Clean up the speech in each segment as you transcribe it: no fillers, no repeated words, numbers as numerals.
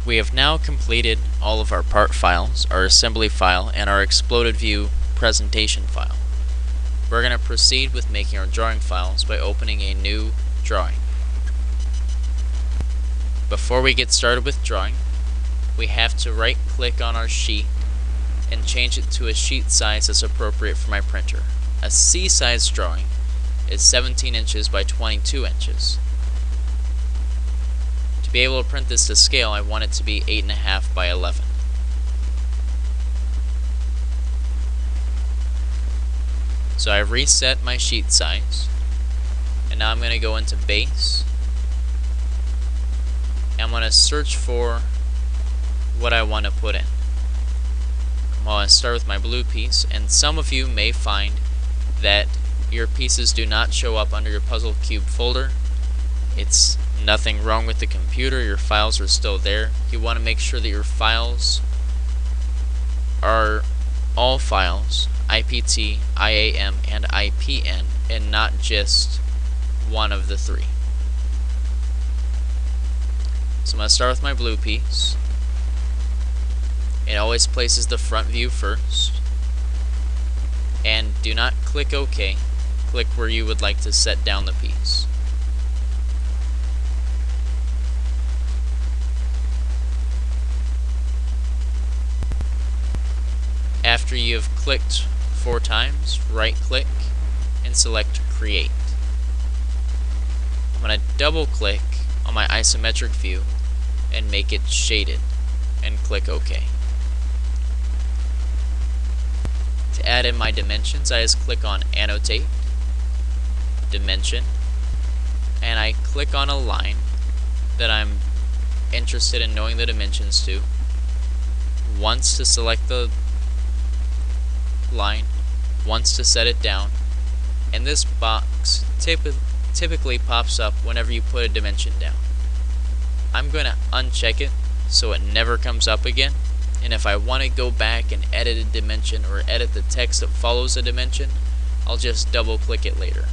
We have now completed all of our part files, our assembly file, and our exploded view presentation file. We're going to proceed with making our drawing files by opening a new drawing. Before we get started with drawing, we have to right click on our sheet and change it to a sheet size that's appropriate for my printer. A C-size drawing is 17 inches by 22 inches. To be able to print this to scale, I want it to be 8.5 by 11. So I've reset my sheet size, and now I'm going to go into Base, and I'm going to search for what I want to put in. Well, I start with my blue piece, and some of you may find that your pieces do not show up under your Puzzle Cube folder. It's nothing wrong with the computer, your files are still there. You want to make sure that your files are all files, IPT, IAM, and IPN, and not just one of the three. So I'm going to start with my blue piece. It always places the front view first. And do not click OK. Click where you would like to set down the piece. After you have clicked 4 times, right click and select Create. I'm going to double click on my isometric view and make it shaded and click OK. To add in my dimensions, I just click on Annotate, Dimension, and I click on a line that I'm interested in knowing the dimensions to. Once to select the line, once to set it down, and this box typically pops up whenever you put a dimension down. I'm going to uncheck it so it never comes up again, and if I want to go back and edit a dimension or edit the text that follows a dimension, I'll just double click it later.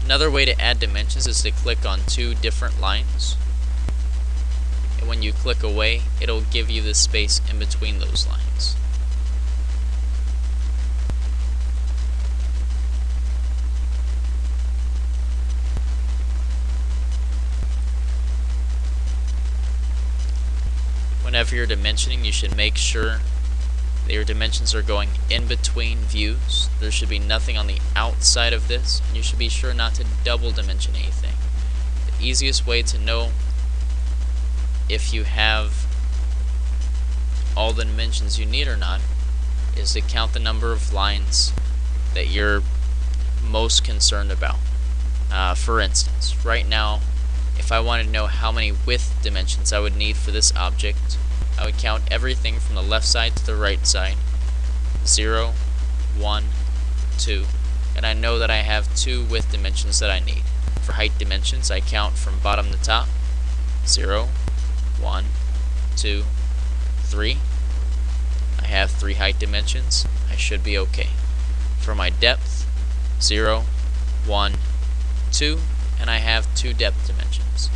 Another way to add dimensions is to click on 2 different lines, and when you click away, it'll give you the space in between those lines. Whenever you're dimensioning, you should make sure that your dimensions are going in between views. There should be nothing on the outside of this, and you should be sure not to double dimension anything. The easiest way to know if you have all the dimensions you need or not is to count the number of lines that you're most concerned about. For instance, right now, if I wanted to know how many width dimensions I would need for this object, I would count everything from the left side to the right side. 0, 1, 2, and I know that I have 2 width dimensions that I need. For height dimensions, I count from bottom to top. 0, 1, 2, 3. I have 3 height dimensions. I should be okay. For my depth, 0, 1, 2, and I have 2 depth dimensions.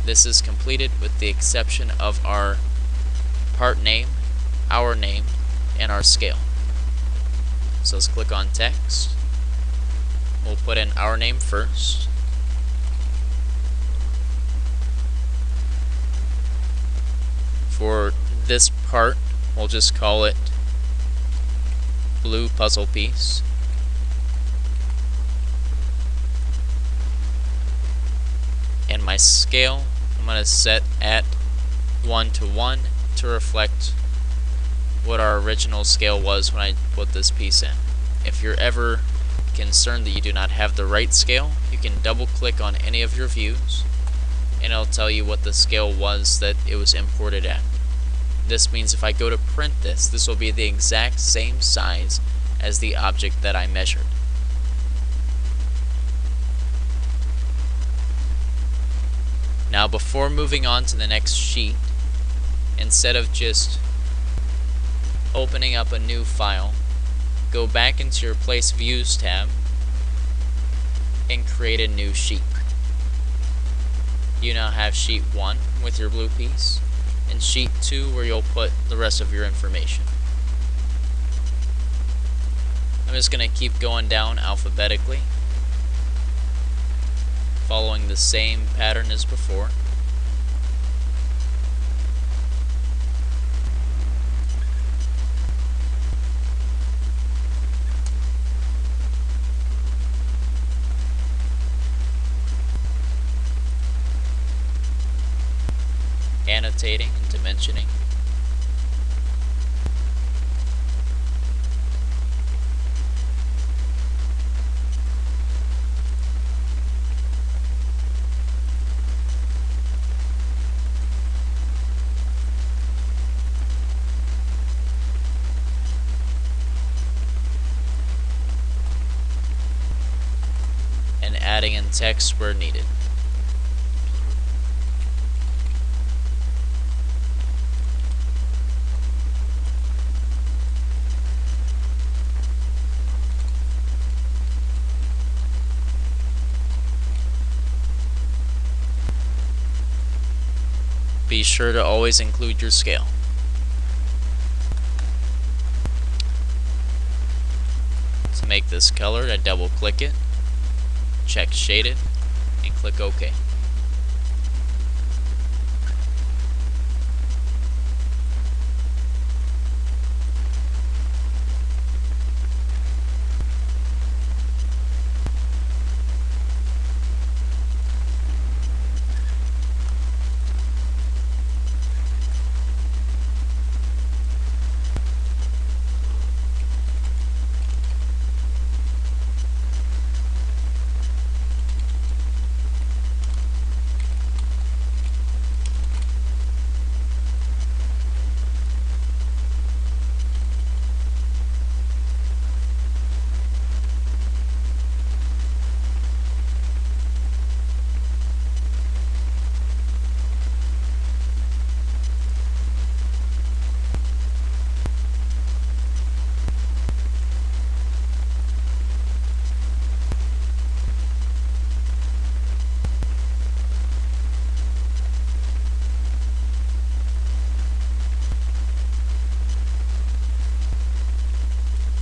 This is completed with the exception of our part name, our name, and our scale. So let's click on text. We'll put in our name first. For this part, we'll just call it blue puzzle piece. And my scale, I'm going to set at 1:1 to reflect what our original scale was when I put this piece in. If you're ever concerned that you do not have the right scale, you can double click on any of your views and it'll tell you what the scale was that it was imported at. This means if I go to print this, this will be the exact same size as the object that I measured. Now before moving on to the next sheet, instead of just opening up a new file, go back into your Place Views tab and create a new sheet. You now have sheet 1 with your blue piece, and sheet 2 where you'll put the rest of your information. I'm just going to keep going down alphabetically, following the same pattern as before. Annotating and dimensioning. And adding in text where needed. Be sure to always include your scale. To make this colored, I double click it, check shaded, and click OK.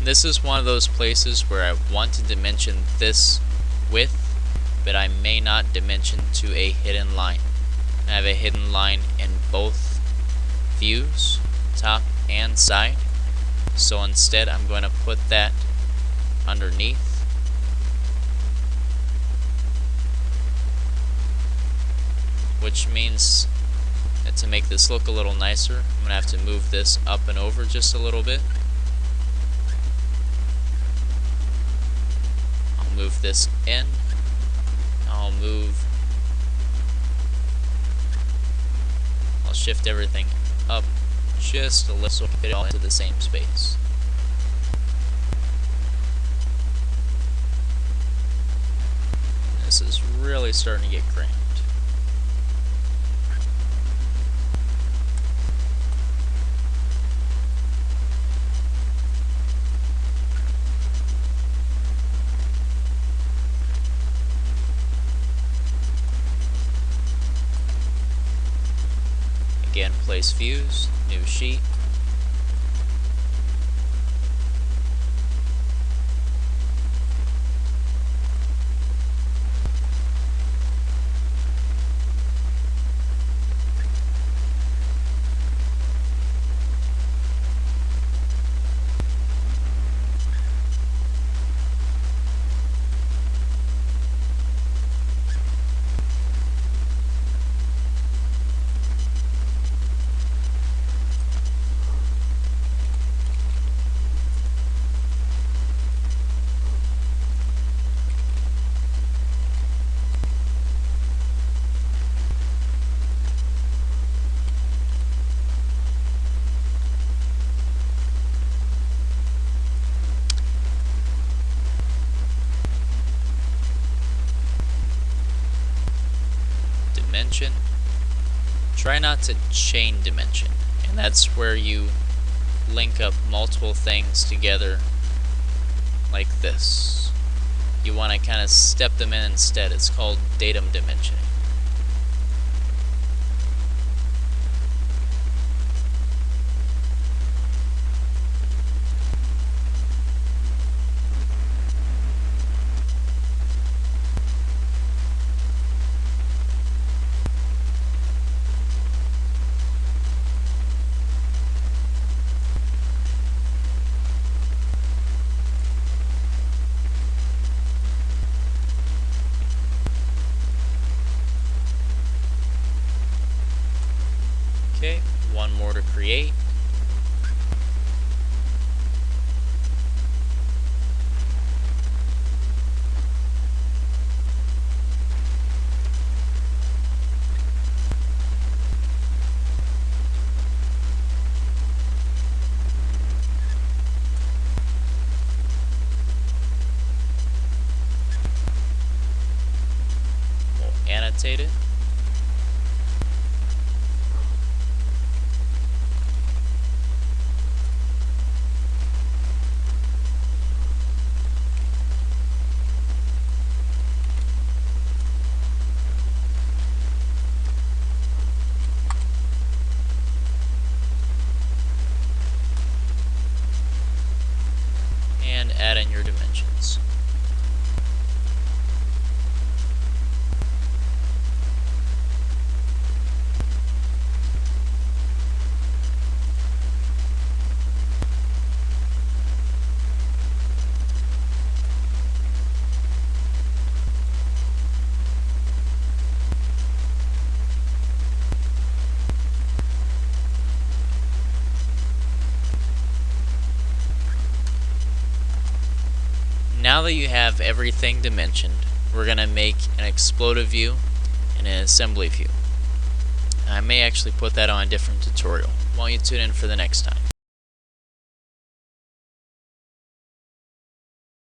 This is one of those places where I want to dimension this width, but I may not dimension to a hidden line. I have a hidden line in both views, top and side, so instead I'm going to put that underneath. Which means that to make this look a little nicer, I'm going to have to move this up and over just a little bit. Move this in. I'll shift everything up just a little so fit it all into the same space. This is really starting to get cramped. Again, place views, new sheet. Dimension. Try not to chain dimension, and that's where you link up multiple things together like this. you want to kind of step them in instead. It's called datum dimensioning. Okay, one more to create. We'll annotate it. And add in your dimensions. Now that you have everything dimensioned, we're going to make an exploded view and an assembly view. I may actually put that on a different tutorial. Why don't you tune in for the next time.